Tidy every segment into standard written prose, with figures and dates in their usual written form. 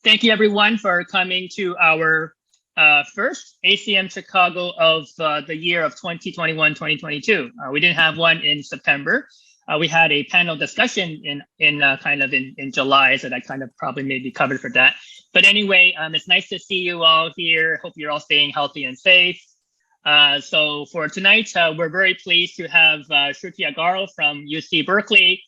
Thank you everyone for coming to our first ACM Chicago of the year of 2021-2022. We didn't have one in September. We had a panel discussion in July, so that kind of probably may be covered for that. But anyway, it's nice to see you all here. Hope you're all staying healthy and safe. So for tonight, we're very pleased to have Shruti Agarwal from UC Berkeley.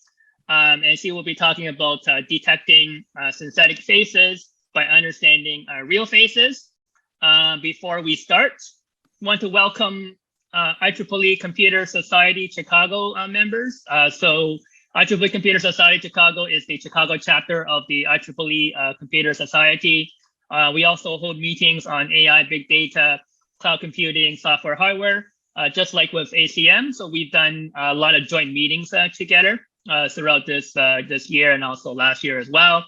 And she will be talking about detecting synthetic faces by understanding real faces. Before we start, I want to welcome IEEE Computer Society Chicago members. So IEEE Computer Society Chicago is the Chicago chapter of the IEEE Computer Society. We also hold meetings on AI, big data, cloud computing, software, hardware, just like with ACM. So we've done a lot of joint meetings together throughout this year and also last year as well.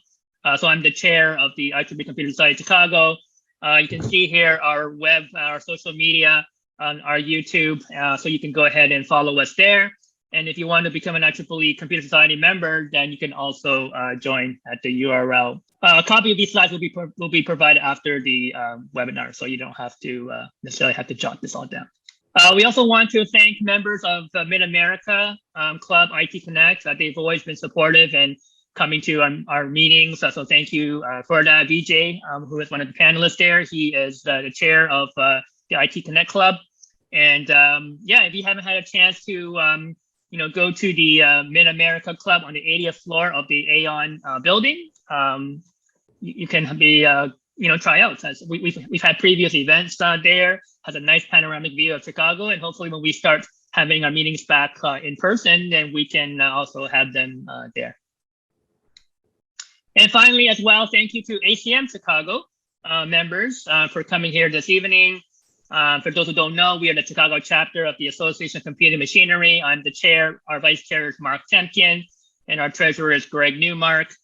So I'm the chair of the IEEE Computer Society Chicago. You can see here our web, our social media, on our YouTube, so you can go ahead and follow us there. And if you want to become an IEEE Computer Society member, then you can also join at the URL. A copy of these slides will be provided after the webinar, so you don't have to necessarily have to jot this all down. We also want to thank members of the Mid-America Club IT Connect. They've always been supportive and coming to our meetings. So thank you for that. Vijay, who is one of the panelists there. He is the chair of the IT Connect Club. And yeah, if you haven't had a chance to go to the Mid-America Club on the 80th floor of the Aon building, you can be try out. We've had previous events there. Has a nice panoramic view of Chicago, and hopefully when we start having our meetings back in person, then we can also have them there. And finally, as well, thank you to ACM Chicago members for coming here this evening. For those who don't know, we are the Chicago chapter of the Association of Computing Machinery. I'm the chair. Our vice chair is Mark Temkin, and our treasurer is Greg Newmark.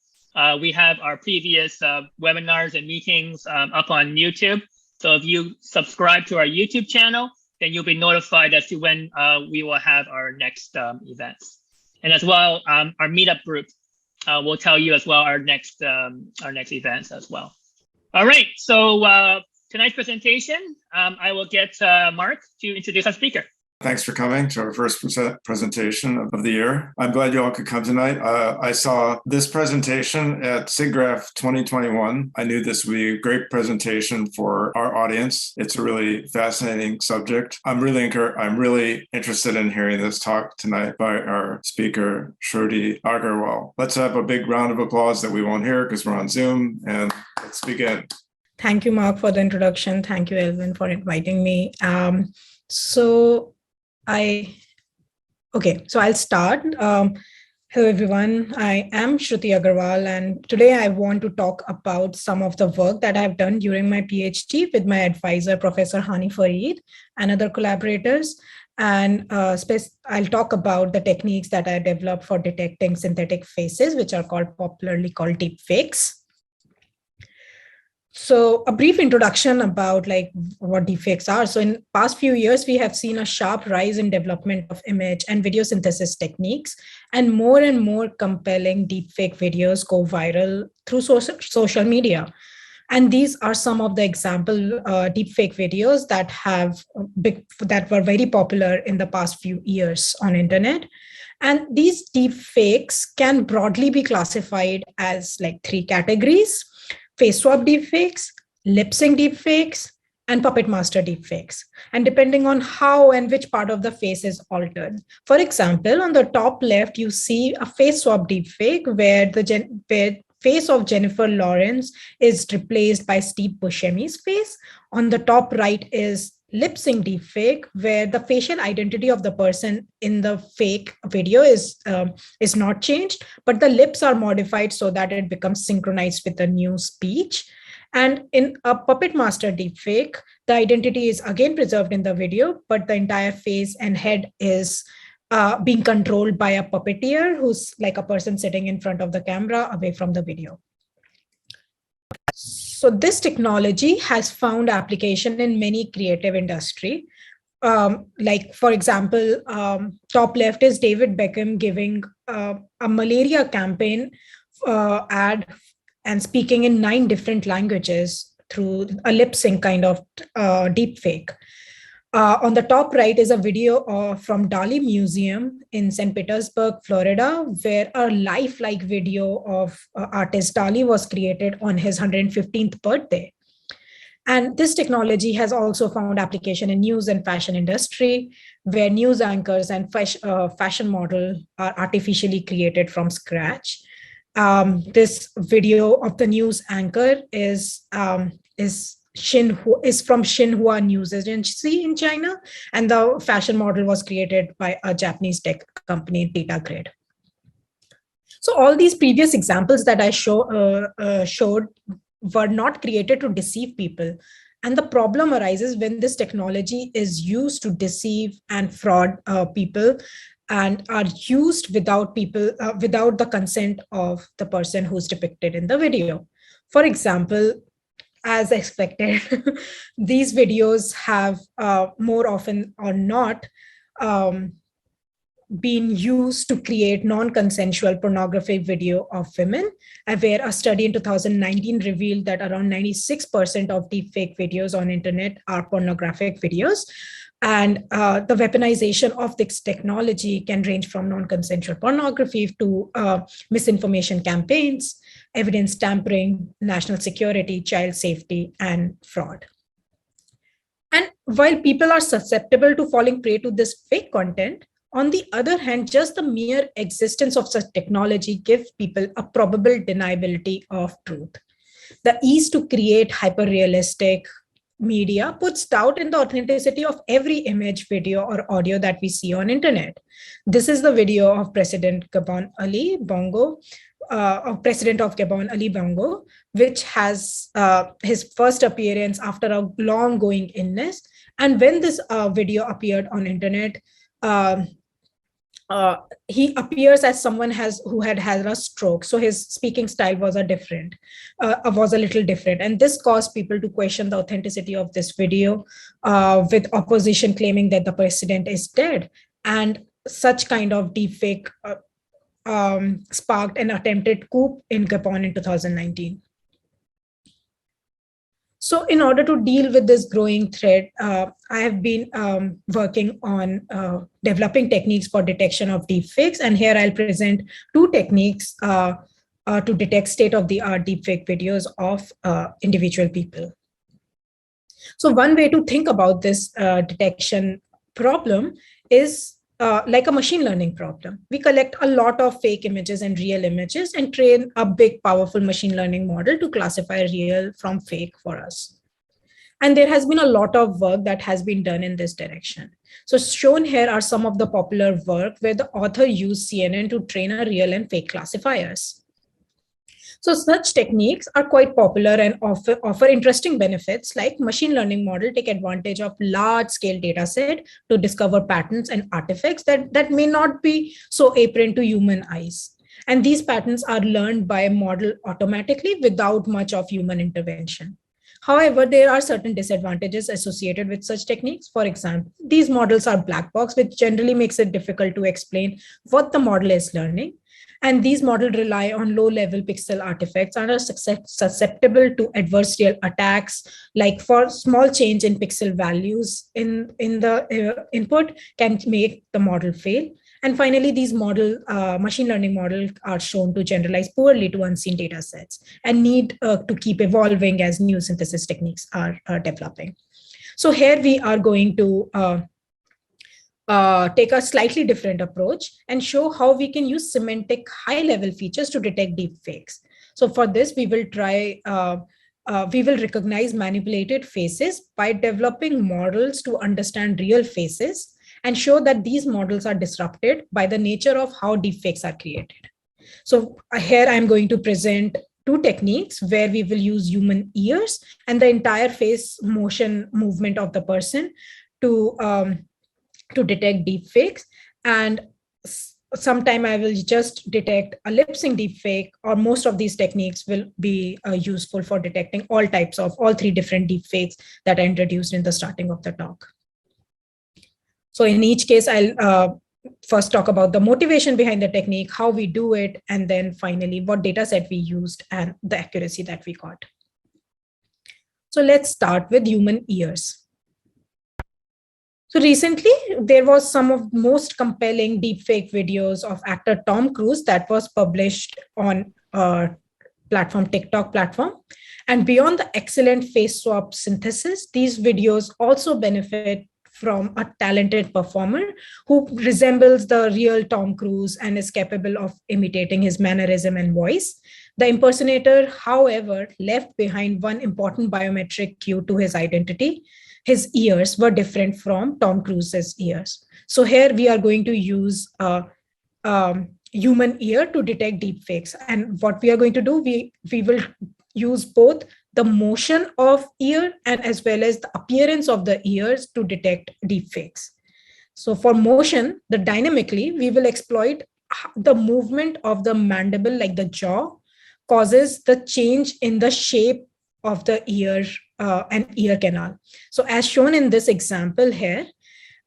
We have our previous webinars and meetings up on YouTube. So if you subscribe to our YouTube channel, then you'll be notified as to when we will have our next events. And as well, our meetup group will tell you as well our next events as well. All right, so tonight's presentation, I will get Mark to introduce our speaker. Thanks for coming to our first presentation of the year. I'm glad you all could come tonight. I saw this presentation at SIGGRAPH 2021. I knew this would be a great presentation for our audience. It's a really fascinating subject. I'm really interested in hearing this talk tonight by our speaker, Shruti Agarwal. Let's have a big round of applause that we won't hear because we're on Zoom, and let's begin. Thank you, Mark, for the introduction. Thank you, Elvin, for inviting me. So I'll start. Hello, everyone. I am Shruti Agarwal, and today I want to talk about some of the work that I've done during my PhD with my advisor, Professor Hani Fareed, and other collaborators. And I'll talk about the techniques that I developed for detecting synthetic faces, which are popularly called deepfakes. So a brief introduction about what deepfakes are. So in past few years, we have seen a sharp rise in development of image and video synthesis techniques, and more compelling deepfake videos go viral through social media. And these are some of the example deepfake videos that were very popular in the past few years on internet. And these deepfakes can broadly be classified as three categories: face swap deepfakes, lip sync deepfakes, and puppet master deepfakes, and depending on how and which part of the face is altered. For example, on the top left, you see a face swap deepfake where the face of Jennifer Lawrence is replaced by Steve Buscemi's face. On the top right is lip sync deepfake, where the facial identity of the person in the fake video is not changed, but the lips are modified so that it becomes synchronized with the new speech. And in a puppet master deepfake, the identity is again preserved in the video, but the entire face and head is being controlled by a puppeteer who's like a person sitting in front of the camera away from the video. So this technology has found application in many creative industry. For example, top left is David Beckham giving a malaria campaign ad and speaking in 9 different languages through a lip sync kind of deep fake. On the top right is a video from Dali Museum in St. Petersburg, Florida, where a lifelike video of artist Dali was created on his 115th birthday. And this technology has also found application in news and fashion industry, where news anchors and fashion model are artificially created from scratch. This video of the news anchor is from Xinhua News Agency in China, and the fashion model was created by a Japanese tech company, DataGrid. So all these previous examples that I showed were not created to deceive people. And the problem arises when this technology is used to deceive and fraud people and are used without the consent of the person who's depicted in the video. For example, as expected, these videos have more often or not been used to create non-consensual pornographic video of women, where a study in 2019 revealed that around 96% of deepfake videos on internet are pornographic videos. And the weaponization of this technology can range from non-consensual pornography to misinformation campaigns, evidence tampering, national security, child safety, and fraud. And while people are susceptible to falling prey to this fake content, on the other hand, just the mere existence of such technology gives people a probable deniability of truth. The ease to create hyper-realistic media puts doubt in the authenticity of every image, video, or audio that we see on internet. This is the video of President Gabon Ali Bongo, which has his first appearance after a long-going illness. And when this video appeared on internet, he appears as someone who had had a stroke. So his speaking style was a little different. And this caused people to question the authenticity of this video, with opposition claiming that the president is dead. And such kind of deepfake sparked an attempted coup in Gabon in 2019. So in order to deal with this growing threat, I have been working on developing techniques for detection of deepfakes. And here I'll present 2 techniques to detect state-of-the-art deepfake videos of individual people. So one way to think about this detection problem is like a machine learning problem. We collect a lot of fake images and real images and train a big, powerful machine learning model to classify real from fake for us. And there has been a lot of work that has been done in this direction. So shown here are some of the popular work where the author used CNN to train a real and fake classifiers. So such techniques are quite popular and offer interesting benefits, like machine learning model take advantage of large scale data set to discover patterns and artifacts that may not be so apparent to human eyes. And these patterns are learned by a model automatically without much of human intervention. However, there are certain disadvantages associated with such techniques. For example, these models are black box, which generally makes it difficult to explain what the model is learning. And these models rely on low-level pixel artifacts and are susceptible to adversarial attacks, like for small change in pixel values in the input can make the model fail. And finally, these machine learning models are shown to generalize poorly to unseen data sets and need to keep evolving as new synthesis techniques are developing. So here we are going to take a slightly different approach and show how we can use semantic high-level features to detect deepfakes. So for this, we will recognize manipulated faces by developing models to understand real faces and show that these models are disrupted by the nature of how deepfakes are created. So here I'm going to present 2 techniques where we will use human ears and the entire face motion movement of the person to detect deepfakes. And sometime I will just detect a lip sync deepfake, or most of these techniques will be useful for detecting all 3 different deepfakes that are introduced in the starting of the talk. So in each case, I'll first talk about the motivation behind the technique, how we do it, and then finally what data set we used and the accuracy that we got. So let's start with human ears. So recently, there was some of most compelling deepfake videos of actor Tom Cruise that was published on platform TikTok platform. And beyond the excellent face swap synthesis, these videos also benefit from a talented performer who resembles the real Tom Cruise and is capable of imitating his mannerism and voice. The impersonator, however, left behind one important biometric cue to his identity. His ears were different from Tom Cruise's ears. So here we are going to use a human ear to detect deepfakes. And what we are going to do, we will use both the motion of ear and as well as the appearance of the ears to detect deepfakes. So for motion, the dynamically, we will exploit the movement of the mandible, like the jaw, causes the change in the shape of the ear and ear canal. So as shown in this example here,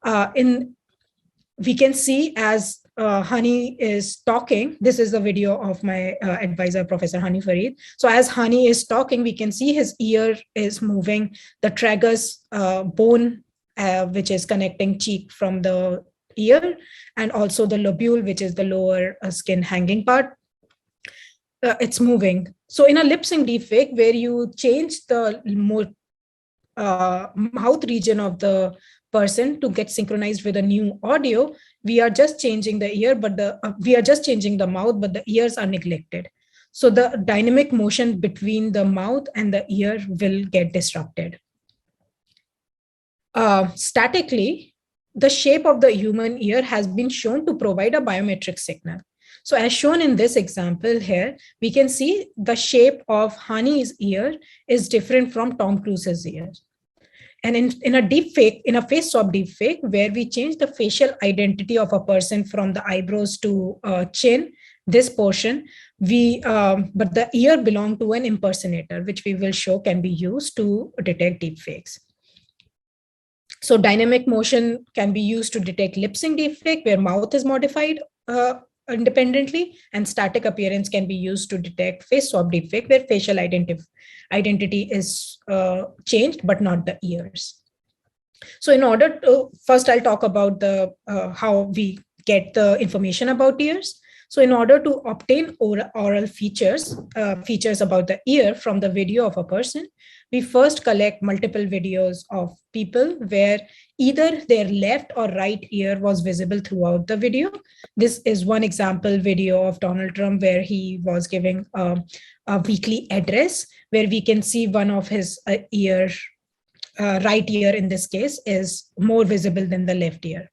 we can see as Hani is talking. This is the video of my advisor, Professor Hani Farid. So as Hani is talking, we can see his ear is moving, the tragus bone, which is connecting cheek from the ear, and also the lobule, which is the lower skin hanging part. It's moving. So in a lip sync deepfake, where you change the mouth region of the person to get synchronized with a new audio, we are just changing the ear, but we are just changing the mouth, but the ears are neglected. So the dynamic motion between the mouth and the ear will get disrupted. Statically, the shape of the human ear has been shown to provide a biometric signal. So as shown in this example here, we can see the shape of Hani's ear is different from Tom Cruise's ear. And in a deepfake, in a face swap deepfake, where we change the facial identity of a person from the eyebrows to chin, this portion, but the ear belonged to an impersonator, which we will show can be used to detect deepfakes. So dynamic motion can be used to detect lip sync deepfake, where mouth is modified independently, and static appearance can be used to detect face swap deepfake, where facial identity is changed, but not the ears. So in order to, first I'll talk about the how we get the information about ears. So in order to obtain oral features about the ear from the video of a person, we first collect multiple videos of people where either their left or right ear was visible throughout the video. This is one example video of Donald Trump where he was giving a weekly address, where we can see one of his right ear in this case is more visible than the left ear.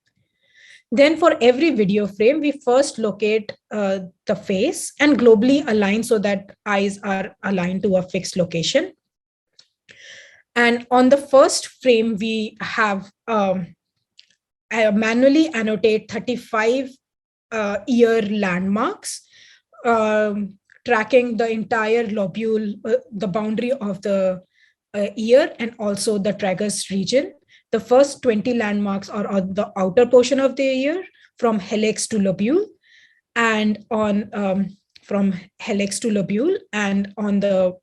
Then for every video frame, we first locate the face and globally align so that eyes are aligned to a fixed location. And on the first frame, we have manually annotate 35 ear landmarks, tracking the entire lobule, the boundary of the ear, and also the tragus region. The first 20 landmarks are on the outer portion of the ear, from helix to lobule, and on from helix to lobule, and on the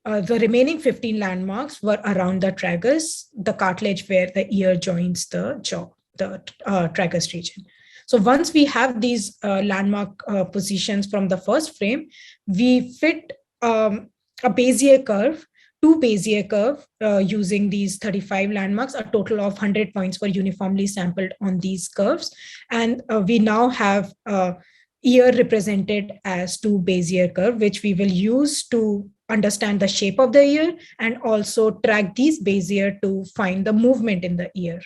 remaining 15 landmarks were around the tragus, the cartilage where the ear joins the jaw, the tragus region. So once we have these landmark positions from the first frame, we fit a Bezier curve, two Bezier curve using these 35 landmarks. A total of 100 points were uniformly sampled on these curves. And we now have ear represented as two Bezier curve, which we will use to understand the shape of the ear and also track these Bezier to find the movement in the ear.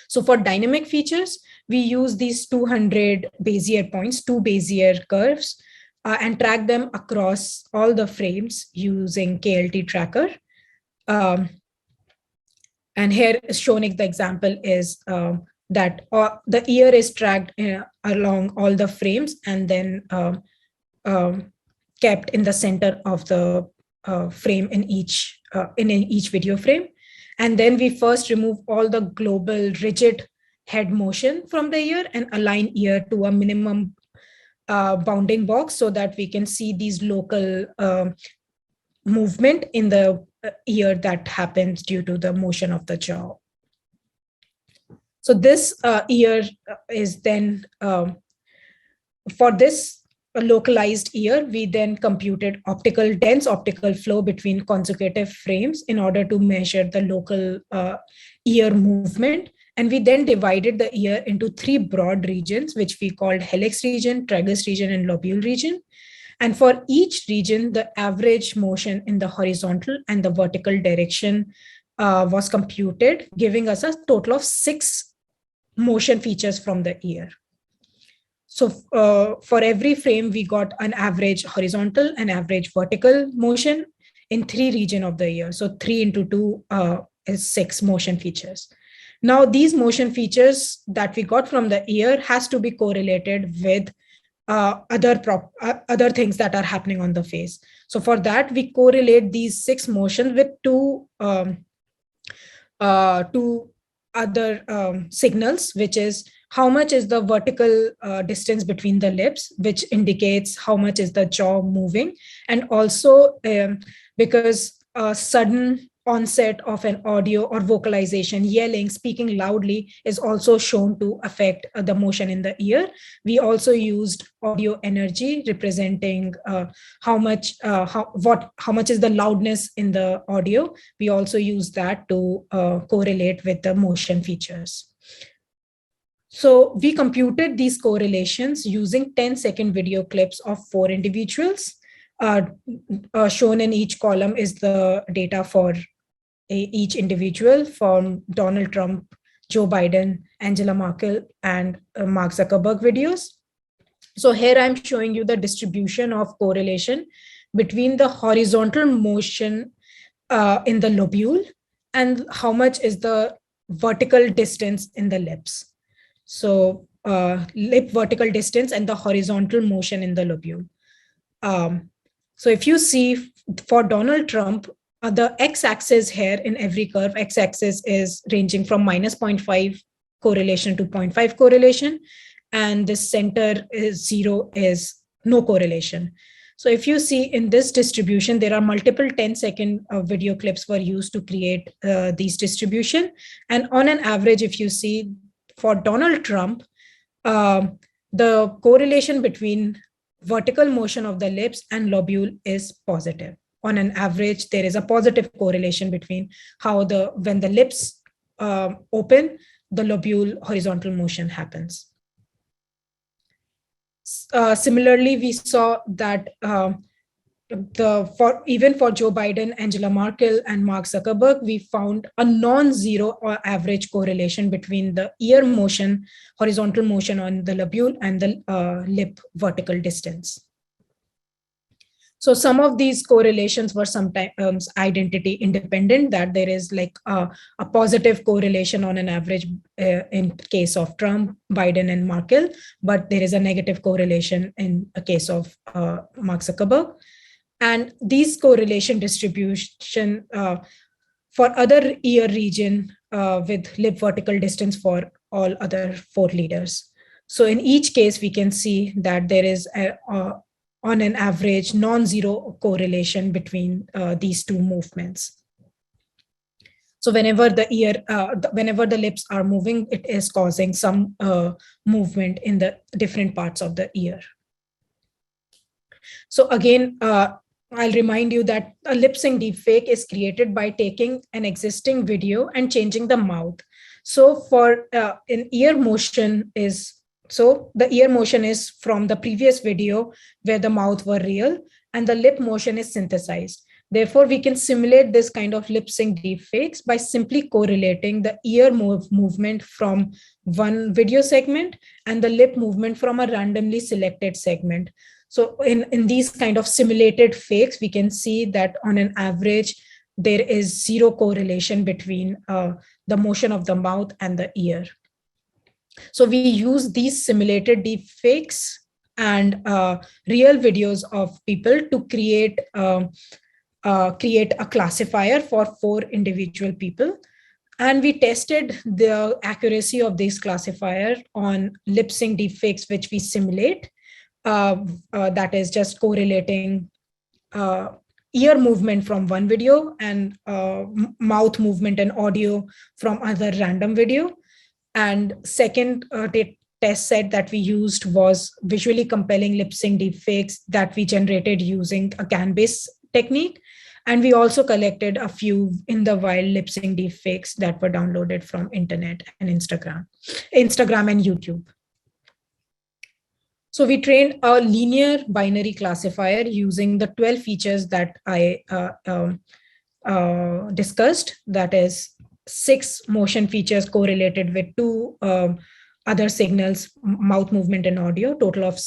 So for dynamic features, we use these 200 Bezier points, two Bezier curves, and track them across all the frames using KLT tracker. And here shown the example is that the ear is tracked along all the frames and then kept in the center of the frame in each video frame. And then we first remove all the global rigid head motion from the ear and align ear to a minimum bounding box so that we can see these local movement in the ear that happens due to the motion of the jaw. So this ear is then, for this localized ear, we then computed dense optical flow between consecutive frames in order to measure the local ear movement. And we then divided the ear into 3 broad regions, which we called helix region, tragus region, and lobule region. And for each region, the average motion in the horizontal and the vertical direction was computed, giving us a total of 6 motion features from the ear. So for every frame, we got an average horizontal and average vertical motion in 3 regions of the ear. So 3 into 2 is 6 motion features. Now, these motion features that we got from the ear has to be correlated with other things that are happening on the face. So for that, we correlate these 6 motions with two other signals, which is how much is the vertical distance between the lips, which indicates how much is the jaw moving. And also because a sudden onset of an audio or vocalization, yelling, speaking loudly is also shown to affect the motion in the ear. We also used audio energy representing how much is the loudness in the audio. We also use that to correlate with the motion features. So we computed these correlations using 10-second video clips of 4 individuals. Shown in each column is the data for each individual from Donald Trump, Joe Biden, Angela Merkel, and Mark Zuckerberg videos. So here I'm showing you the distribution of correlation between the horizontal motion in the lobule and how much is the vertical distance in the lips. So lip vertical distance and the horizontal motion in the lobule. So if you see for Donald Trump, the x-axis here in every curve, x-axis is ranging from minus 0.5 correlation to 0.5 correlation. And the center is 0 is no correlation. So if you see in this distribution, there are multiple 10-second video clips were used to create these distribution. And on an average, if you see for Donald Trump, the correlation between vertical motion of the lips and lobule is positive. On an average, there is a positive correlation between how when the lips open, the lobule horizontal motion happens. Similarly, we saw that even for Joe Biden, Angela Merkel, and Mark Zuckerberg, we found a non-zero or average correlation between the ear motion, horizontal motion on the lobule, and the lip vertical distance. So some of these correlations were sometimes identity independent, that there is like a positive correlation on an average in case of Trump, Biden, and Merkel, but there is a negative correlation in a case of Mark Zuckerberg. And these correlation distribution for other ear region with lip vertical distance for all other 4 leaders. So in each case, we can see that there is on an average non-zero correlation between these 2 movements. So whenever the lips are moving, it is causing some movement in the different parts of the ear. So again, I'll remind you that a lip sync deepfake is created by taking an existing video and changing the mouth. So for an ear motion is, so the ear motion is from the previous video where the mouth were real and the lip motion is synthesized. Therefore, we can simulate this kind of lip sync deepfakes by simply correlating the ear movement from one video segment and the lip movement from a randomly selected segment. So in these kind of simulated fakes, we can see that on an average, there is 0 correlation between the motion of the mouth and the ear. So we use these simulated deepfakes and real videos of people to create a classifier for 4 individual people. And we tested the accuracy of this classifier on lip sync deepfakes, which we simulate. That is just correlating ear movement from one video and mouth movement and audio from other random video. And second test set that we used was visually compelling lip sync deepfakes that we generated using a CAN-based technique. And we also collected a few in the wild lip sync deepfakes that were downloaded from internet and Instagram and YouTube. So we trained a linear binary classifier using the 12 features that I discussed. That is 6 motion features correlated with 2 other signals, mouth movement and audio, total of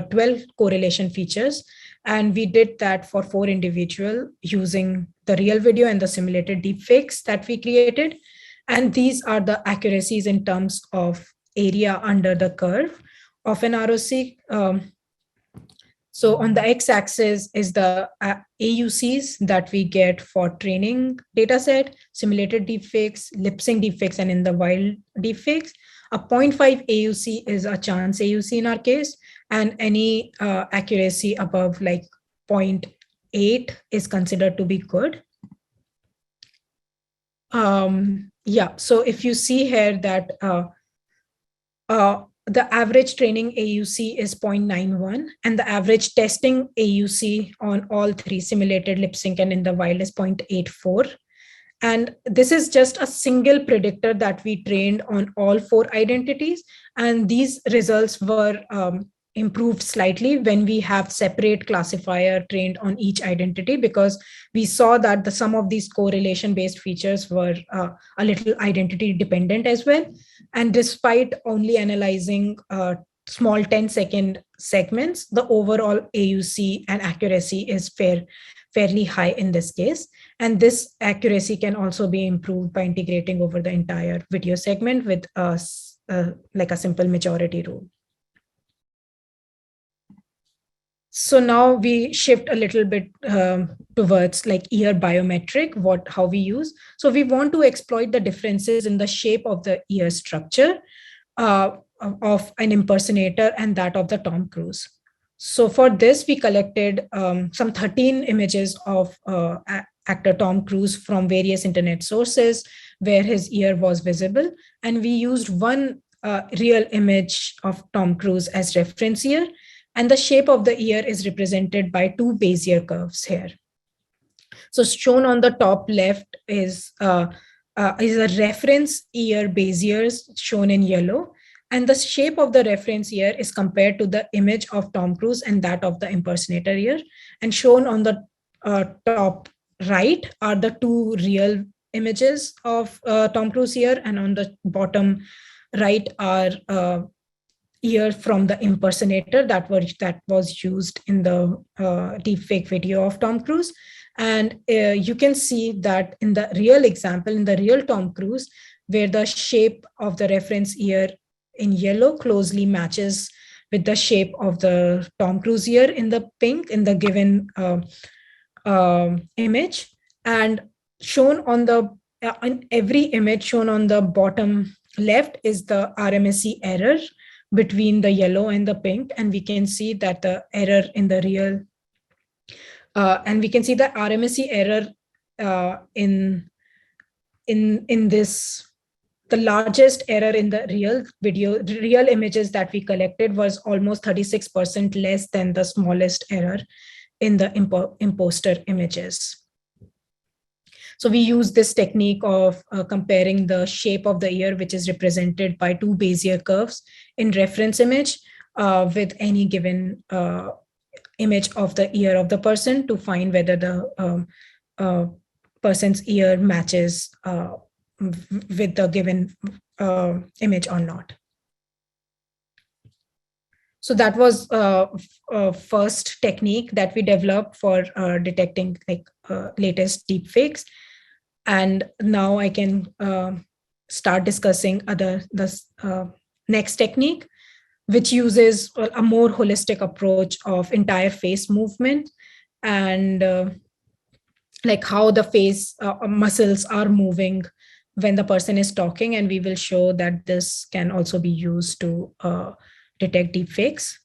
12 correlation features. And we did that for 4 individuals using the real video and the simulated deepfakes that we created. And these are the accuracies in terms of area under the curve of an ROC. So on the x-axis is the AUCs that we get for training dataset, simulated deepfakes, lip sync deepfakes, and in the wild deepfakes. A 0.5 AUC is a chance AUC in our case, and any accuracy above like 0.8 is considered to be good. Yeah, so if you see here that the average training AUC is 0.91, and the average testing AUC on all 3 simulated lip sync and in the wild is 0.84. And this is just a single predictor that we trained on all 4 identities. And these results were improved slightly when we have separate classifier trained on each identity, because we saw that some of these correlation based features were a little identity dependent as well. And despite only analyzing small 10-second segments, the overall AUC and accuracy is fairly high in this case. And this accuracy can also be improved by integrating over the entire video segment with like a simple majority rule. So now we shift a little bit towards like ear biometric, how we use. So we want to exploit the differences in the shape of the ear structure of an impersonator and that of the Tom Cruise. So for this, we collected some 13 images of actor Tom Cruise from various internet sources where his ear was visible. And we used one real image of Tom Cruise as reference ear. And the shape of the ear is represented by 2 Bezier curves here. So shown on the top left is a reference ear Beziers shown in yellow. And the shape of the reference ear is compared to the image of Tom Cruise and that of the impersonator ear. And shown on the top right are the 2 real images of Tom Cruise ear. And on the bottom right are ear from the impersonator that was used in the deepfake video of Tom Cruise. And you can see that in the real example, in the real Tom Cruise, where the shape of the reference ear in yellow closely matches with the shape of the Tom Cruise ear in the pink in the given image. And shown on the in every image shown on the bottom left is the RMSE error between the yellow and the pink. And we can see that the error in the real, and we can see the RMSE error in this, the largest error in the real images that we collected was almost 36% less than the smallest error in the imposter images. So we use this technique of comparing the shape of the ear, which is represented by 2 Bezier curves in reference image with any given image of the ear of the person to find whether the person's ear matches with the given image or not. So that was first technique that we developed for detecting like latest deepfakes. And now I can start discussing the next technique, which uses a more holistic approach of entire face movement and like how the face muscles are moving when the person is talking, and we will show that this can also be used to detect deepfakes.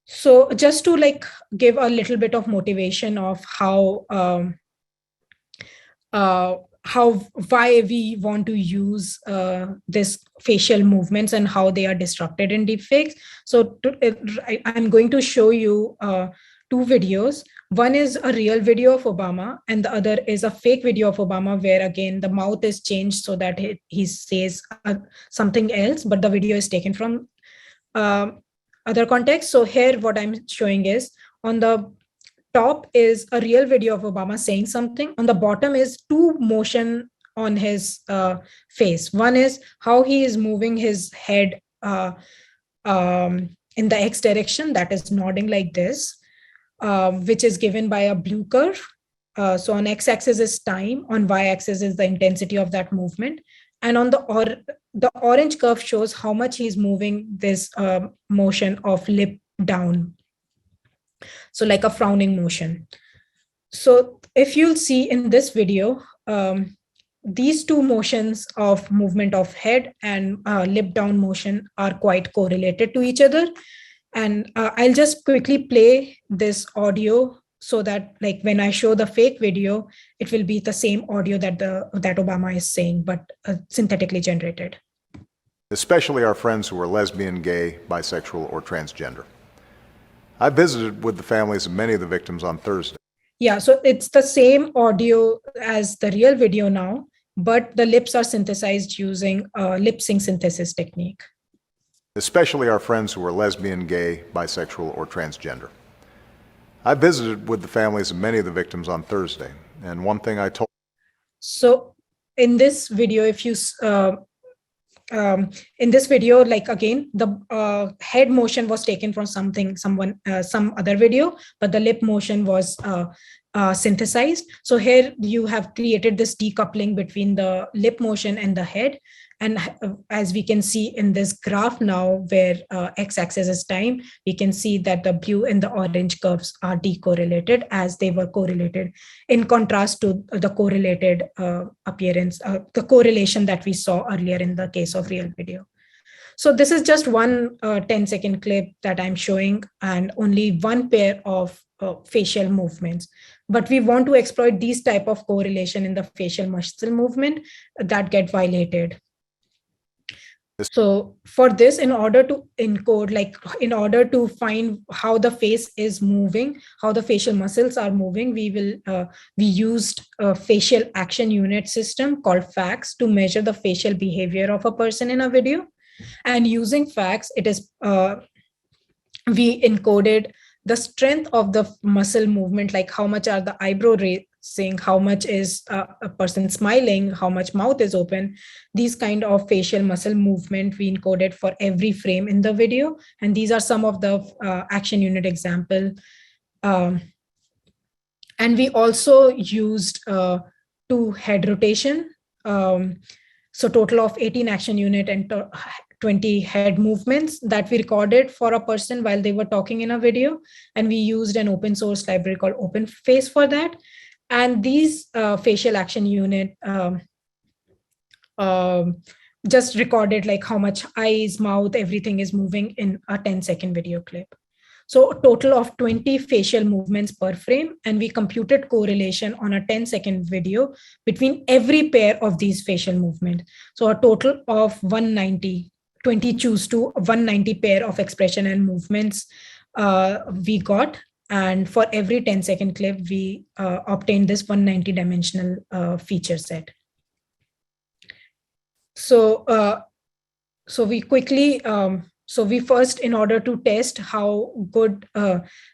So just to like give a little bit of motivation of why we want to use this facial movements and how they are disrupted in deepfakes. So I'm going to show you two videos. One is a real video of Obama, and the other is a fake video of Obama, where again the mouth is changed so that he says something else, but the video is taken from other context. So here what I'm showing is, on the top is a real video of Obama saying something. On the bottom is two motion on his face. One is how he is moving his head in the X direction, that is nodding like this, which is given by a blue curve. So on X-axis is time, on Y-axis is the intensity of that movement. And on the orange curve shows how much he's moving this motion of lip down. So like a frowning motion. So if you'll see in this video, these two motions of movement of head and lip down motion are quite correlated to each other. And I'll just quickly play this audio so that like when I show the fake video, it will be the same audio that Obama is saying, but synthetically generated. Especially our friends who are lesbian, gay, bisexual, or transgender. I visited with the families of many of the victims on Thursday. Yeah, so it's the same audio as the real video now, but the lips are synthesized using a lip sync synthesis technique. Especially our friends who are lesbian, gay, bisexual, or transgender. I visited with the families of many of the victims on Thursday, and one thing I told. So in this video, if you in this video, like again, the head motion was taken from some other video, but the lip motion was synthesized. So here you have created this decoupling between the lip motion and the head. And as we can see in this graph now, where X-axis is time, we can see that the blue and the orange curves are decorrelated as they were correlated, in contrast to the correlated appearance, the correlation that we saw earlier in the case of real video. So this is just one 10-second clip that I'm showing, and only one pair of facial movements. But we want to exploit these type of correlation in the facial muscle movement that get violated. So for this, in order to encode, like in order to find how the face is moving, how the facial muscles are moving, we used a facial action unit system called FACS to measure the facial behavior of a person in a video. And using FACS, it is we encoded the strength of the muscle movement, like how much are the eyebrow raising, how much is a person smiling, how much mouth is open. These kind of facial muscle movement we encoded for every frame in the video. And these are some of the action unit example. And we also used two head rotation. So total of 18 action unit and 20 head movements that we recorded for a person while they were talking in a video. And we used an open source library called OpenFace for that. And these facial action unit just recorded like how much eyes, mouth, everything is moving in a 10-second video clip. So a total of 20 facial movements per frame. And we computed correlation on a 10-second video between every pair of these facial movements. So a total of 190, 20 choose to 190 pair of expression and movements we got. And for every 10-second clip, we obtained this 190 dimensional feature set. So we quickly, so we first, in order to test how good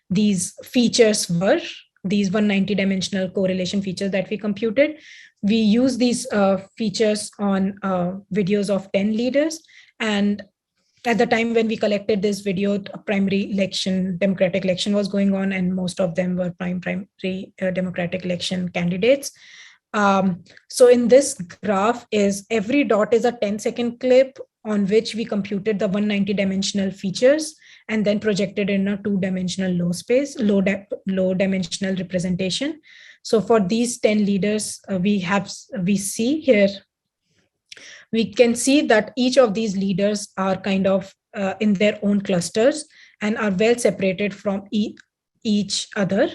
these features were, these 190 dimensional correlation features that we computed, we use these features on videos of 10 leaders. And at the time when we collected this video, a primary election, Democratic election was going on, and most of them were primary Democratic election candidates. So in this graph is every dot is a 10-second clip on which we computed the 190 dimensional features and then projected in a 2-dimensional low dimensional representation. So for these 10 leaders, we see here, we can see that each of these leaders are kind of in their own clusters and are well separated from each other.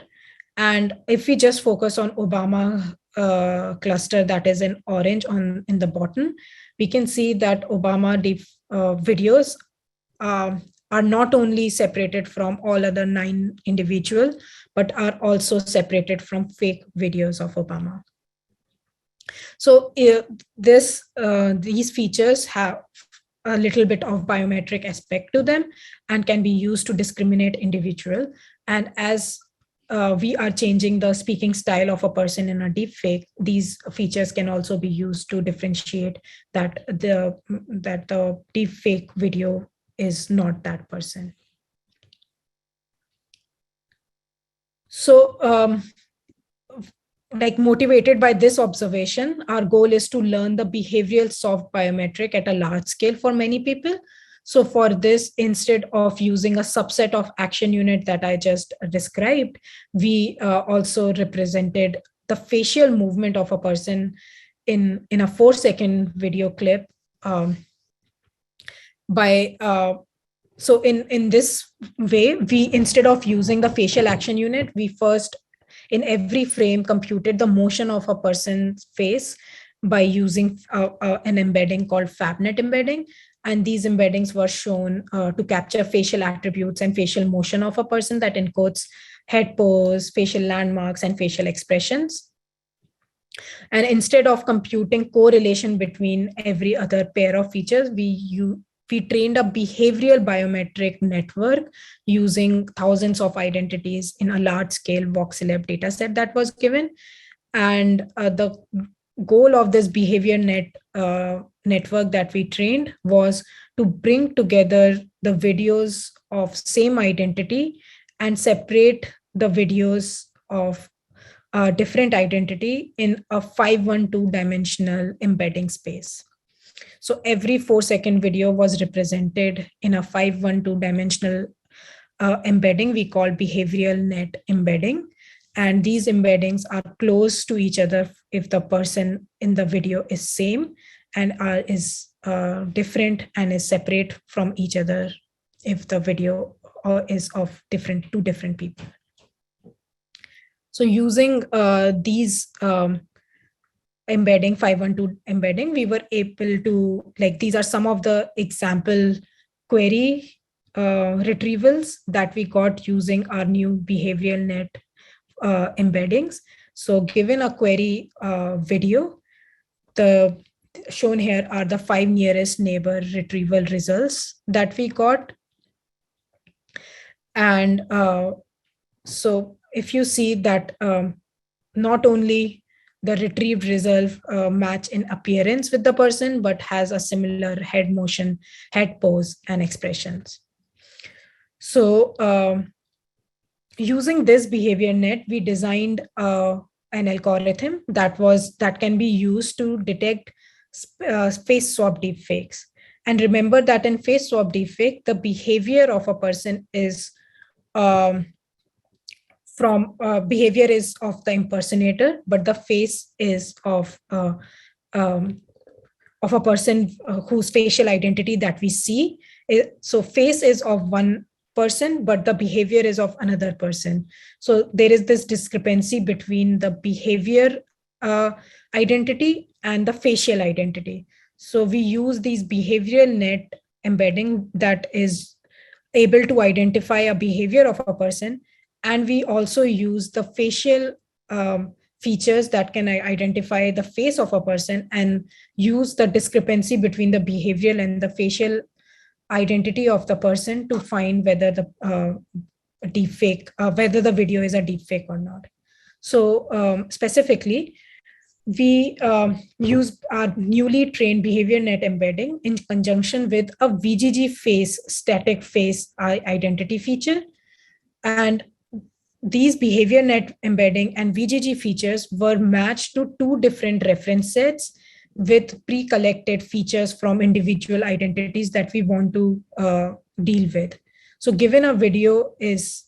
And if we just focus on Obama cluster that is in orange in the bottom, we can see that Obama videos are not only separated from all other 9 individuals, but are also separated from fake videos of Obama. So these features have a little bit of biometric aspect to them and can be used to discriminate individual. And as we are changing the speaking style of a person in a deepfake, these features can also be used to differentiate that the deepfake video is not that person. So like motivated by this observation, our goal is to learn the behavioral soft biometric at a large scale for many people. So for this, instead of using a subset of action unit that I just described, we also represented the facial movement of a person in a 4-second video clip so in this way, we, instead of using the facial action unit, we first in every frame computed the motion of a person's face by using an embedding called FabNet embedding. And these embeddings were shown to capture facial attributes and facial motion of a person that encodes head pose, facial landmarks, and facial expressions. And instead of computing correlation between every other pair of features, we trained a behavioral biometric network using thousands of identities in a large-scale voxelab dataset that was given. And the goal of this behavior network that we trained was to bring together the videos of same identity and separate the videos of different identity in a 512 dimensional embedding space. So every 4-second video was represented in a 512 dimensional embedding we call behavioral net embedding. And these embeddings are close to each other if the person in the video is same and is different and is separate from each other if the video is of two different people. So using these embedding, 512 embedding, we were able to, like, these are some of the example query retrievals that we got using our new behavioral net embeddings. So given a query video, the shown here are the 5 nearest neighbor retrieval results that we got. And so if you see that not only the retrieved result match in appearance with the person, but has a similar head motion, head pose, and expressions. So using this behavior net, we designed an algorithm that can be used to detect face swap deepfakes. And remember that in face swap deepfake, the behavior of a person is behavior is of the impersonator, but the face is of a person whose facial identity that we see. So face is of one person, but the behavior is of another person. So there is this discrepancy between the behavior identity and the facial identity. So we use these behavioral net embedding that is able to identify a behavior of a person. And we also use the facial features that can identify the face of a person and use the discrepancy between the behavioral and the facial identity of the person to find whether the whether the video is a deepfake or not. So specifically, we use our newly trained behavior net embedding in conjunction with a VGG face, static face identity feature. And these behavior net embedding and VGG features were matched to 2 different reference sets with pre-collected features from individual identities that we want to deal with. So given a video is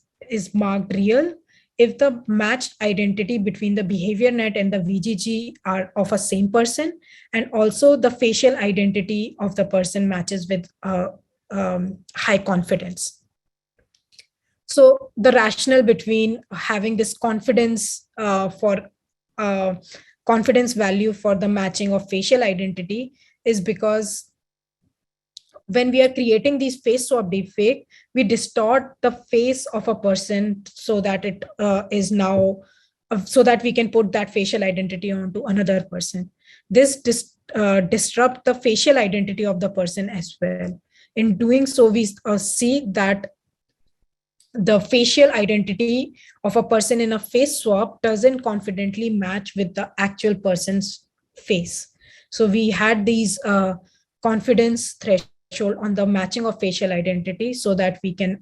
marked real, if the matched identity between the behavior net and the VGG are of a same person, and also the facial identity of the person matches with high confidence. So the rationale between having this confidence confidence value for the matching of facial identity is because when we are creating these face swap deepfake, we distort the face of a person so that it is now, so that we can put that facial identity onto another person. This disrupt the facial identity of the person as well. In doing so, we see that the facial identity of a person in a face swap doesn't confidently match with the actual person's face. So we had these confidence threshold on the matching of facial identity so that we can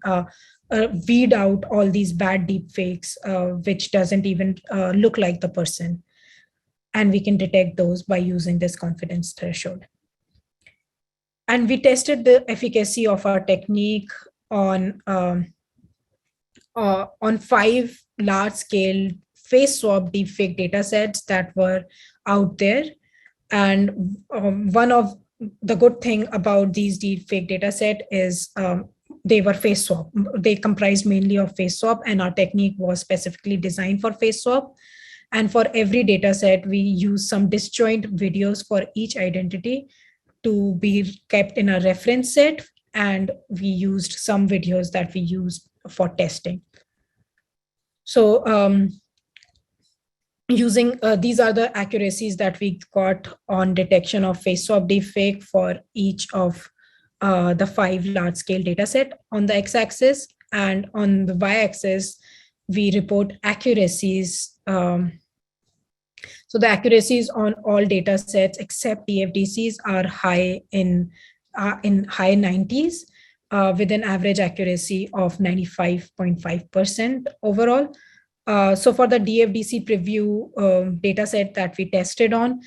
weed out all these bad deep fakes, which doesn't even look like the person. And we can detect those by using this confidence threshold. And we tested the efficacy of our technique on 5 large-scale face swap deepfake data sets that were out there. And one of the good thing about these deepfake data set is they were face swap. They comprised mainly of face swap, and our technique was specifically designed for face swap. And for every data set, we use some disjoint videos for each identity to be kept in a reference set. And we used some videos that we used for testing. So using these are the accuracies that we got on detection of face swap deepfake for each of the 5 large-scale data set on the x-axis, and on the y-axis we report accuracies. So the accuracies on all data sets except TFDCs are high in high 90s, with an average accuracy of 95.5% overall. So for the DFDC preview data set that we tested on,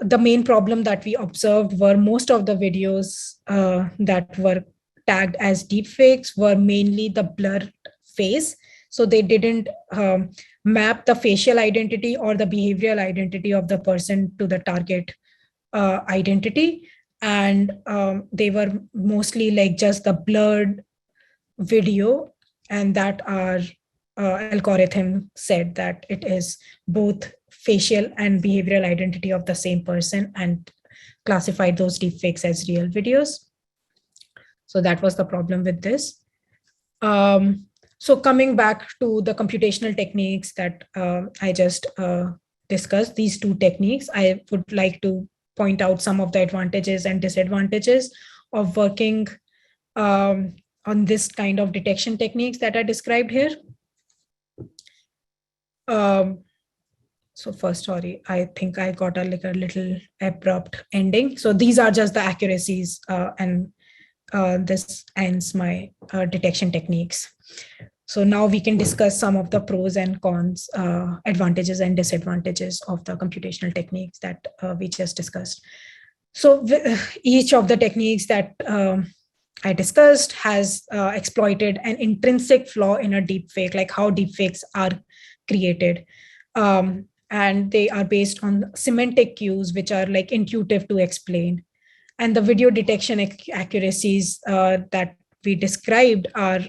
the main problem that we observed were most of the videos that were tagged as deepfakes were mainly the blurred face. So they didn't map the facial identity or the behavioral identity of the person to the target identity. And they were mostly like just the blurred video, and that our algorithm said that it is both facial and behavioral identity of the same person and classified those deepfakes as real videos. So that was the problem with this. So coming back to the computational techniques that I just discussed, these 2 techniques, I would like to point out some of the advantages and disadvantages of working on this kind of detection techniques that are described here. So first, sorry, I think I got a little abrupt ending. So these are just the accuracies, and this ends my detection techniques. So now we can discuss some of the pros and cons, advantages and disadvantages of the computational techniques that we just discussed. So each of the techniques that I discussed has exploited an intrinsic flaw in a deepfake, like how deepfakes are created. And they are based on semantic cues, which are like intuitive to explain. And the video detection accuracies that we described are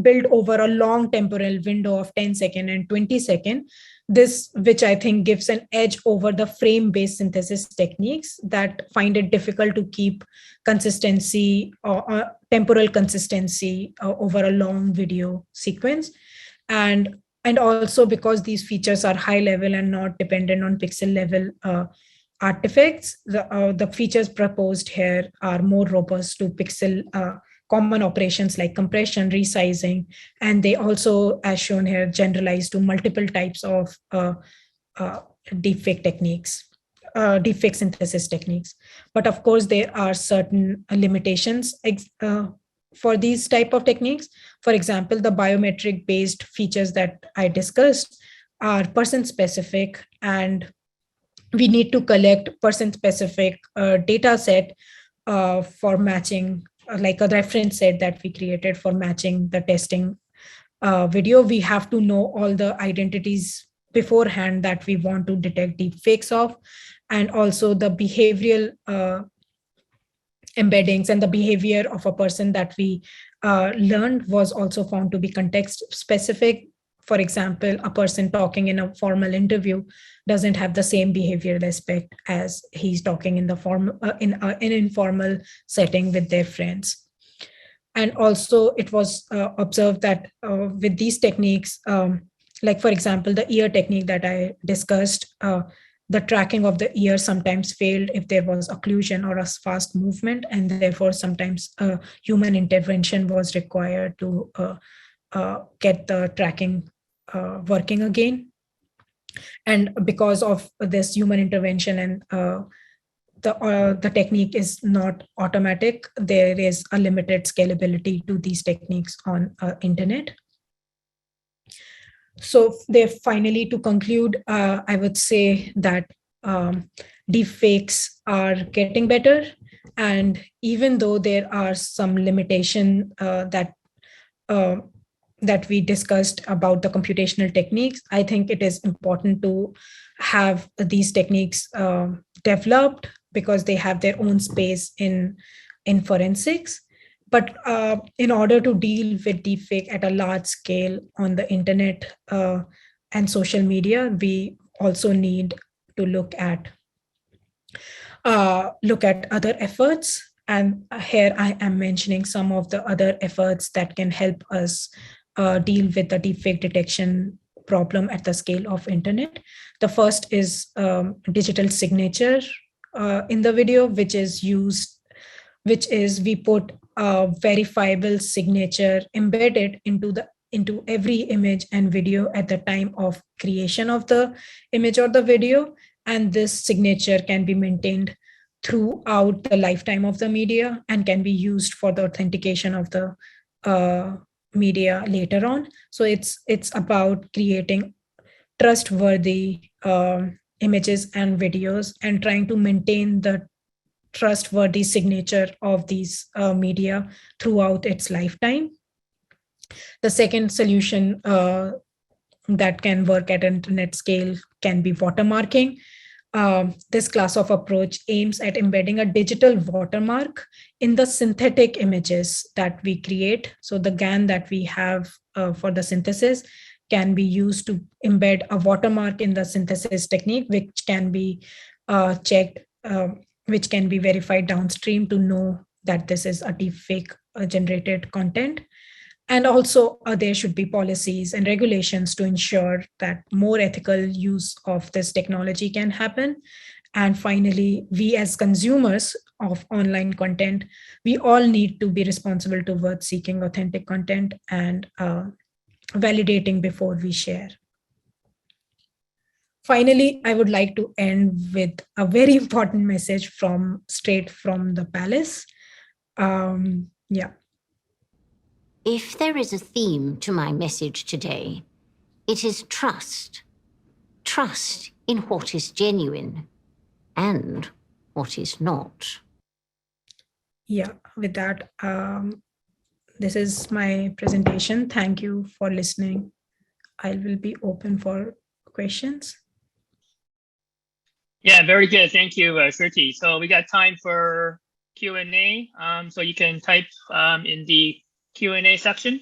built over a long temporal window of 10 seconds and 20 seconds. This, which I think gives an edge over the frame-based synthesis techniques that find it difficult to keep consistency or temporal consistency over a long video sequence. And also because these features are high level and not dependent on pixel level artifacts, the features proposed here are more robust to pixel common operations like compression, resizing, and they also, as shown here, generalize to multiple types of deepfake techniques, deepfake synthesis techniques. But of course, there are certain limitations for these type of techniques. For example, the biometric based features that I discussed are person specific, and we need to collect person specific data set for matching, like a reference set that we created for matching the testing video, we have to know all the identities beforehand that we want to detect deep fakes of, and also the behavioral embeddings and the behavior of a person that we learned was also found to be context specific. For example, a person talking in a formal interview doesn't have the same behavioral aspect as he's talking in the in an informal setting with their friends. And also it was observed that with these techniques, like for example, the ear technique that I discussed, the tracking of the ear sometimes failed if there was occlusion or a fast movement, and therefore sometimes human intervention was required to get the tracking working again. And because of this human intervention and the technique is not automatic, there is a limited scalability to these techniques on internet. So they finally, to conclude, I would say that deepfakes are getting better, and even though there are some limitation that we discussed about the computational techniques, I think it is important to have these techniques developed because they have their own space in forensics. But in order to deal with deepfake at a large scale on the internet and social media, we also need to look at other efforts. And here I am mentioning some of the other efforts that can help us deal with the deepfake detection problem at the scale of internet. The first is digital signature in the video, which is we put a verifiable signature embedded into every image and video at the time of creation of the image or the video. And this signature can be maintained throughout the lifetime of the media and can be used for the authentication of the media later on. So it's about creating trustworthy images and videos and trying to maintain the trustworthy signature of these media throughout its lifetime. The second solution that can work at internet scale can be watermarking. This class of approach aims at embedding a digital watermark in the synthetic images that we create. So the GAN that we have for the synthesis can be used to embed a watermark in the synthesis technique, which can be checked, which can be verified downstream to know that this is a deepfake generated content. And also there should be policies and regulations to ensure that more ethical use of this technology can happen. And finally, we as consumers of online content, we all need to be responsible towards seeking authentic content and validating before we share. Finally, I would like to end with a very important message straight from the palace. Yeah. If there is a theme to my message today, it is trust. Trust in what is genuine and what is not. Yeah, with that, this is my presentation. Thank you for listening. I will be open for questions. Yeah, very good. Thank you, Shruti. So we got time for Q&A. So you can type in the Q&A section,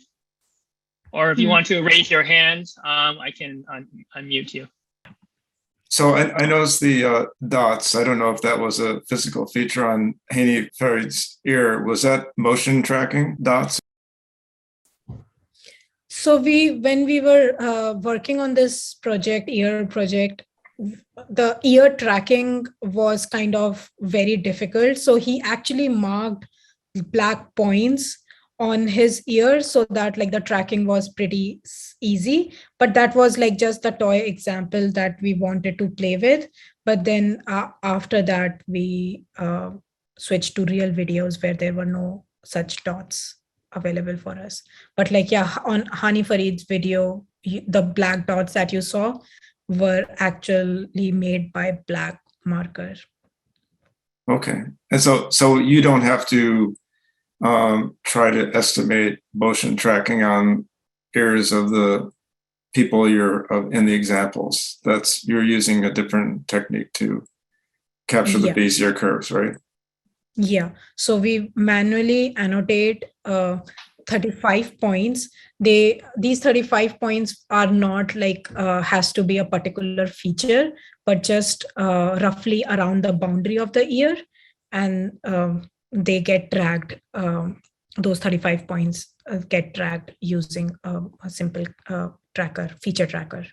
or if you want to raise your hand, I can unmute you. So I noticed the dots. I don't know if that was a physical feature on Haney Farid's ear. Was that motion tracking dots? So when we were working on this ear project, the ear tracking was kind of very difficult. So he actually marked black points on his ear so that like the tracking was pretty easy. But that was like just the toy example that we wanted to play with. But then after that, we switched to real videos where there were no such dots available for us. But like, yeah, on Hani Farid's video, the black dots that you saw were actually made by black marker. Okay. And so you don't have to try to estimate motion tracking on ears of the people in the examples. You're using a different technique to capture the Bezier curves, right? Yeah. So we manually annotate 35 points. These 35 points are not like has to be a particular feature, but just roughly around the boundary of the ear, and they get dragged. Those 35 points get dragged using a simple feature tracker.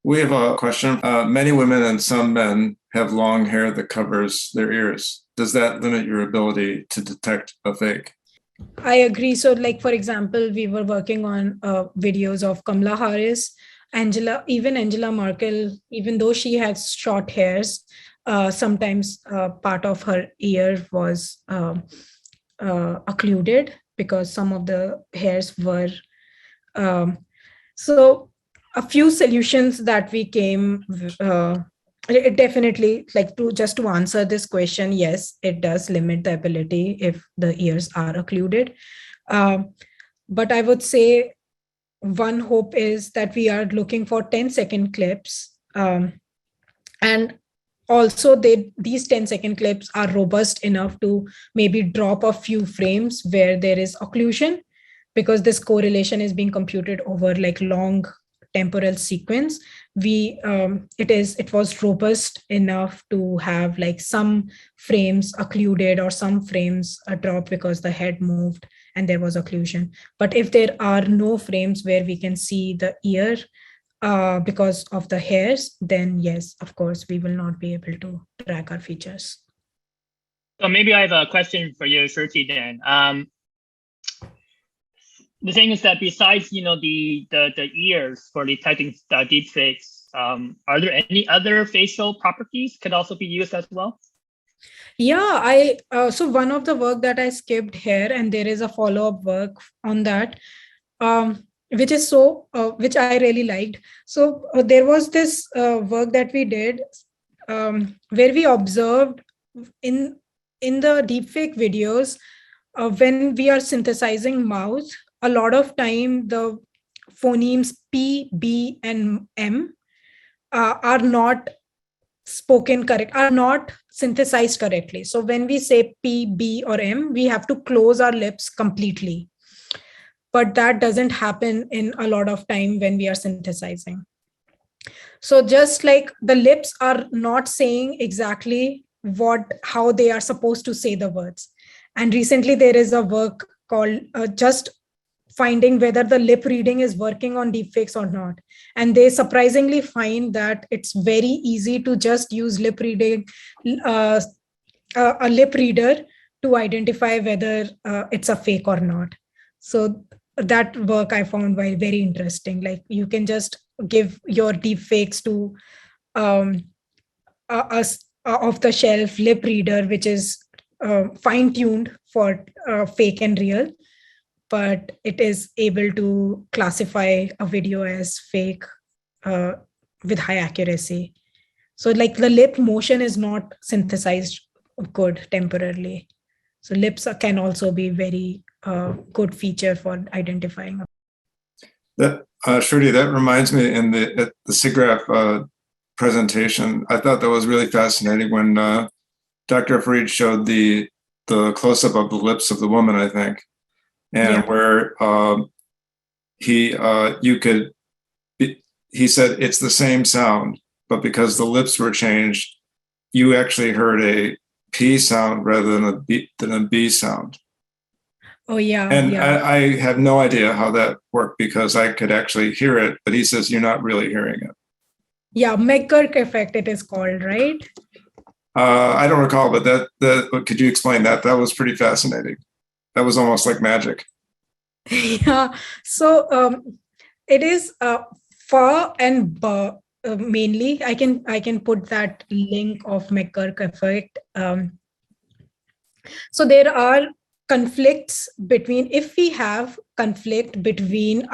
We have a question. Many women and some men have long hair that covers their ears. Does that limit your ability to detect a fake? I agree. So, like, for example, we were working on videos of Kamala Harris, Angela Merkel, even though she has short hairs, sometimes part of her ear was occluded because some of the hairs were. So a few solutions that we came it definitely, like, to answer this question, yes, it does limit the ability if the ears are occluded, but I would say one hope is that we are looking for 10-second clips, and also these 10-second clips are robust enough to maybe drop a few frames where there is occlusion, because this correlation is being computed over like long temporal sequence. It was robust enough to have like some frames occluded or some frames dropped because the head moved and there was occlusion. But if there are no frames where we can see the ear because of the hairs, then yes, of course, we will not be able to track our features. So maybe I have a question for you, Shruti, then. The thing is that besides, the ears for detecting deepfakes, are there any other facial properties could also be used as well? Yeah, so one of the work that I skipped here, and there is a follow-up work on that, which I really liked. So there was this work that we did where we observed in the deepfake videos, when we are synthesizing mouth, a lot of time the phonemes P, B, and M are not spoken correct, are not synthesized correctly. So when we say P, B, or M, we have to close our lips completely. But that doesn't happen in a lot of time when we are synthesizing. So just like the lips are not saying exactly how they are supposed to say the words. And recently there is a work called just finding whether the lip reading is working on deepfakes or not. And they surprisingly find that it's very easy to just use lip reading, a lip reader, to identify whether it's a fake or not. So that work I found very interesting. Like, you can just give your deepfakes to a off-the-shelf lip reader, which is fine-tuned for fake and real, but it is able to classify a video as fake with high accuracy. So like the lip motion is not synthesized good temporarily. So lips can also be very good feature for identifying. That Shruti, that reminds me at the SIGGRAPH presentation, I thought that was really fascinating when Dr. Farid showed the close-up of the lips of the woman, I think, and where he said it's the same sound, but because the lips were changed, you actually heard a P sound rather than a B sound. Oh, yeah. And yeah. I have no idea how that worked because I could actually hear it, but he says you're not really hearing it. Yeah, McGurk effect it is called, right? I don't recall, but could you explain that? That was pretty fascinating. That was almost like magic. Yeah, so it is fa and ba mainly. I can put that link of McGurk effect. So there are conflicts between, if we have conflict between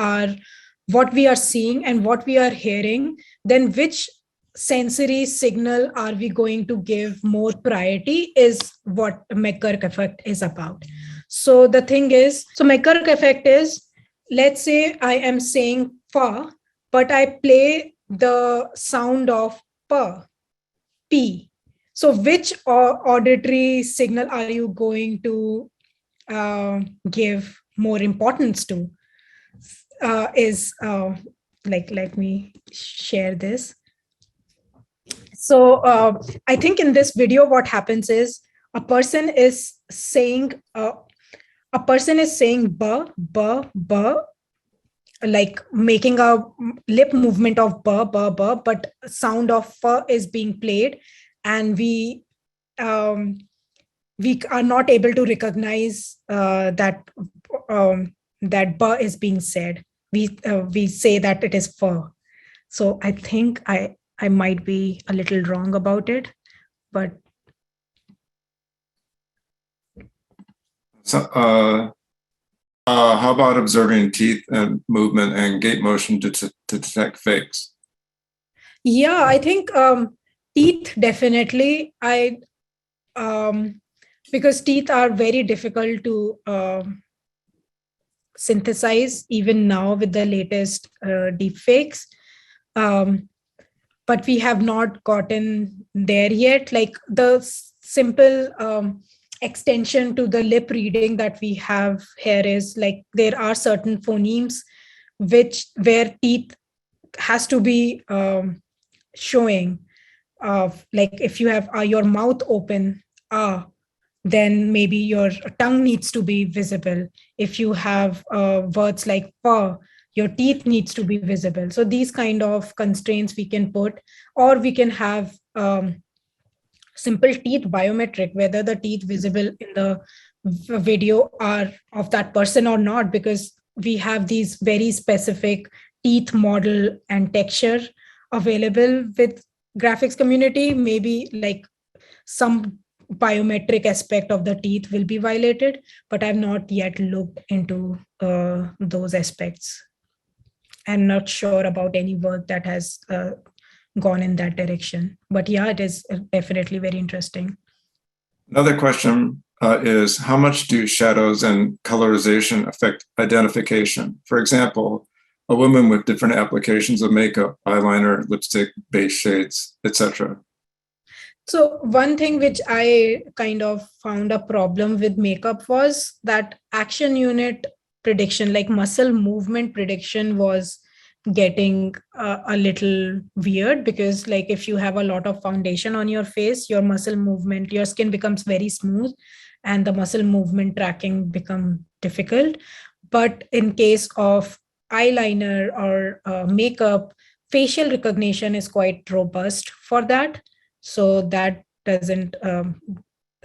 what we are seeing and what we are hearing, then which sensory signal are we going to give more priority is what McGurk effect is about. So the thing is, so McGurk effect is let's say I am saying pa, but I play the sound of pa, p. So which auditory signal are you going to give more importance to? Let me share this. So I think in this video, what happens is a person is saying ba, ba, ba, like making a lip movement of ba, ba, ba, but sound of fa is being played, and um, we are not able to recognize that ba is being said. We say that it is fa. So I think I might be a little wrong about it, but So, how about observing teeth and movement and gait motion to detect fakes? yeah, I think teeth definitely. Because teeth are very difficult to synthesize even now with the latest deepfakes. But we have not gotten there yet. Like the simple extension to the lip reading that we have here is like there are certain phonemes where teeth has to be showing. Like if you have your mouth open, then maybe your tongue needs to be visible. If you have words like pa, your teeth needs to be visible. So these kind of constraints we can put, or we can have simple teeth biometric, whether the teeth visible in the video are of that person or not, because we have these very specific teeth model and texture available with graphics community. Maybe like some biometric aspect of the teeth will be violated, but I've not yet looked into those aspects. I'm not sure about any work that has gone in that direction. But yeah, it is definitely very interesting. Another question is, how much do shadows and colorization affect identification? For example, a woman with different applications of makeup, eyeliner, lipstick, base shades, etc. So one thing which I kind of found a problem with makeup was that action unit prediction, like muscle movement prediction, was getting a little weird, because like if you have a lot of foundation on your face, your muscle movement, your skin becomes very smooth and the muscle movement tracking become difficult. But in case of eyeliner or makeup, facial recognition is quite robust for that. So that doesn't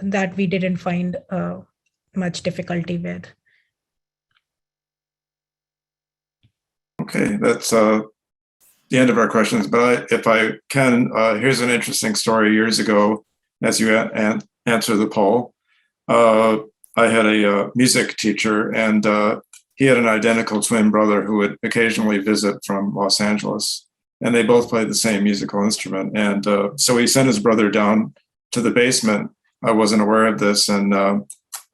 that we didn't find much difficulty with. Okay, that's the end of our questions. But if I can, here's an interesting story. Years ago, as you answer the poll, I had a music teacher, and he had an identical twin brother who would occasionally visit from Los Angeles, and they both played the same musical instrument. And so he sent his brother down to the basement. I wasn't aware of this, and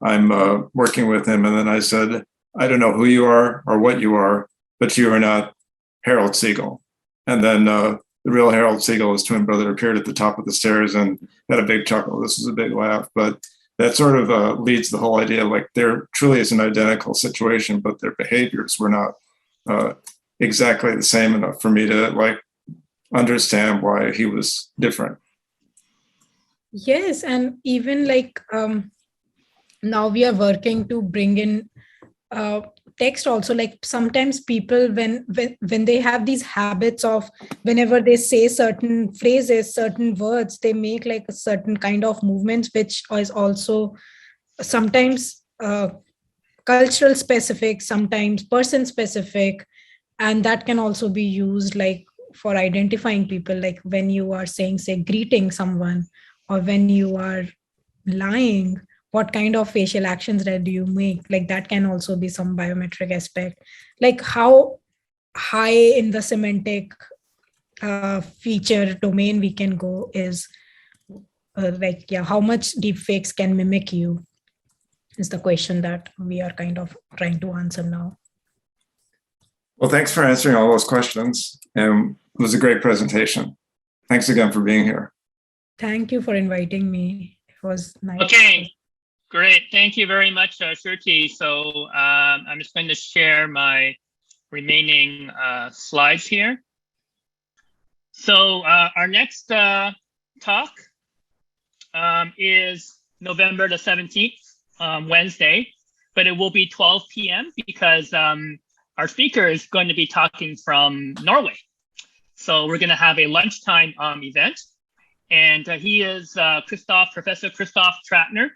I'm working with him. And then I said, I don't know who you are or what you are, but you are not Harold Siegel. And then the real Harold Siegel, his twin brother, appeared at the top of the stairs and had a big chuckle. This was a big laugh. But that sort of leads the whole idea, like there truly is an identical situation, but their behaviors were not exactly the same enough for me to like understand why he was different. Yes, and even like now we are working to bring in text also. Like sometimes people when they have these habits of whenever they say certain phrases, certain words, they make like a certain kind of movements, which is also sometimes cultural specific, sometimes person specific, and that can also be used like for identifying people. Like when you are saying, say, greeting someone, or when you are lying, what kind of facial actions that do you make? Like that can also be some biometric aspect. Like how high in the semantic feature domain we can go is like, yeah, how much deepfakes can mimic you is the question that we are kind of trying to answer now. Well, thanks for answering all those questions. And it was a great presentation. Thanks again for being here. Thank you for inviting me. It was nice. Okay, great. Thank you very much, Shruti. So I'm just going to share my remaining slides here. So our next talk is November the 17th, Wednesday, but it will be 12 p.m. because our speaker is going to be talking from Norway. So we're going to have a lunchtime event. And he is Professor Christoph Tratner.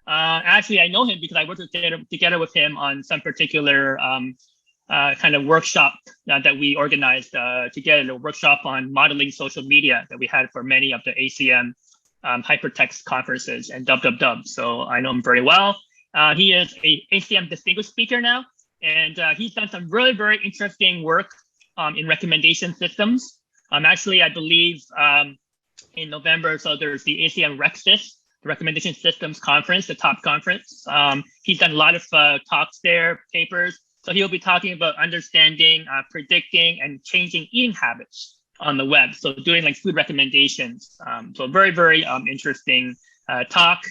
Actually, I know him because I worked together with him on some particular kind of workshop that we organized together, a workshop on modeling social media that we had for many of the ACM hypertext conferences and dub. So I know him very well. He is a ACM distinguished speaker now, and he's done some really, very interesting work in recommendation systems. Actually, I believe in November, so there's the ACM RecSys, the Recommendation Systems Conference, the top conference. He's done a lot of talks there, papers. So he'll be talking about understanding, predicting, and changing eating habits on the web. So doing like food recommendations. So very, very interesting talk.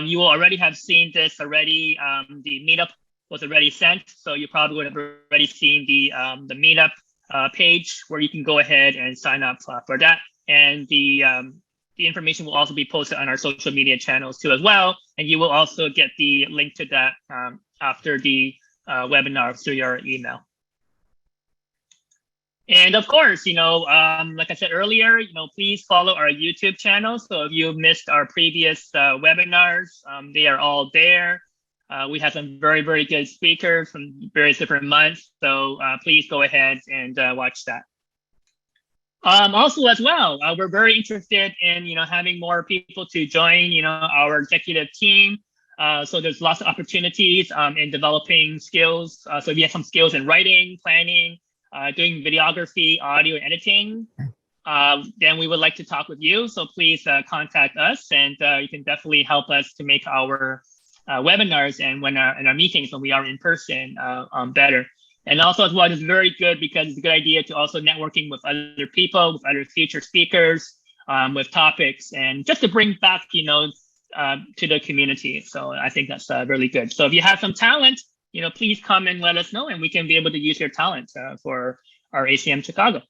You will already have seen this already. The meetup was already sent. So you probably would have already seen the meetup page where you can go ahead and sign up for that. And the information will also be posted on our social media channels too as well. And you will also get the link to that after the webinar through your email. And of course, like I said earlier, please follow our YouTube channel. So if you missed our previous webinars, they are all there. We have some very, very good speakers from various different months. So please go ahead and watch that. Also as well, we're very interested in, having more people to join, our executive team. So there's lots of opportunities in developing skills. So if you have some skills in writing, planning, doing videography, audio editing, then we would like to talk with you. So please contact us, and you can definitely help us to make our webinars and in our meetings when we are in person better. And also as well, it's very good because it's a good idea to also networking with other people, with other future speakers, with topics, and just to bring back, to the community. So I think that's really good. So if you have some talent, please come and let us know, and we can be able to use your talent for our ACM Chicago.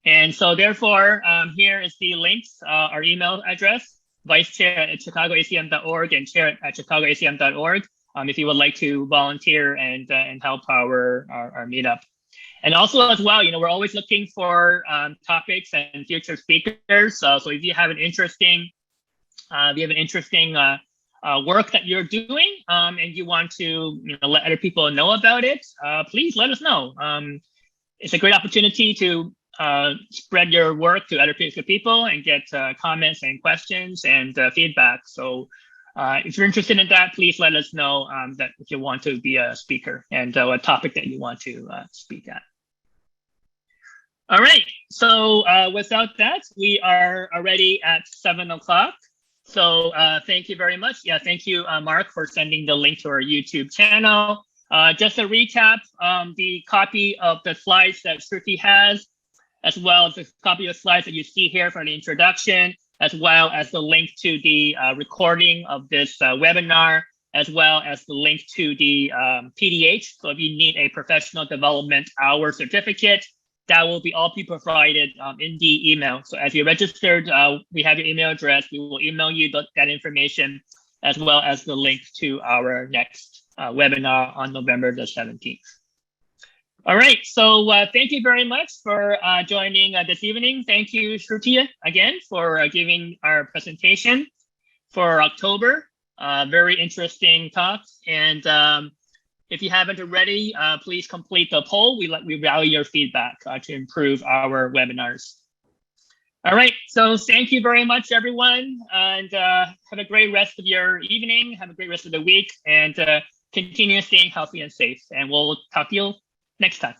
And so therefore, here is the links, our email address, vicechair@chicagoacm.org and chair@chicagoacm.org. If you would like to volunteer and help our meetup. And also as well, we're always looking for topics and future speakers. So if you have an interesting work that you're doing and you want to let other people know about it, please let us know. It's a great opportunity to spread your work to other people and get comments and questions and feedback. So if you're interested in that, please let us know that if you want to be a speaker and a topic that you want to speak at. All right, so without that, we are already at 7 o'clock. So thank you very much. Yeah, thank you, Mark, for sending the link to our YouTube channel. Just a recap, the copy of the slides that Shruti has, as well as the copy of the slides that you see here for the introduction, as well as the link to the recording of this webinar, as well as the link to the PDH. So if you need a professional development hour certificate, that will all be provided in the email. So as you registered, we have your email address. We will email you that information, as well as the link to our next webinar on November the 17th. All right, so thank you very much for joining this evening. Thank you, Shruti, again, for giving our presentation for October. Very interesting talk. And if you haven't already, please complete the poll. We value your feedback to improve our webinars. All right, so thank you very much, everyone. And have a great rest of your evening. Have a great rest of the week. And continue staying healthy and safe. And we'll talk to you next time.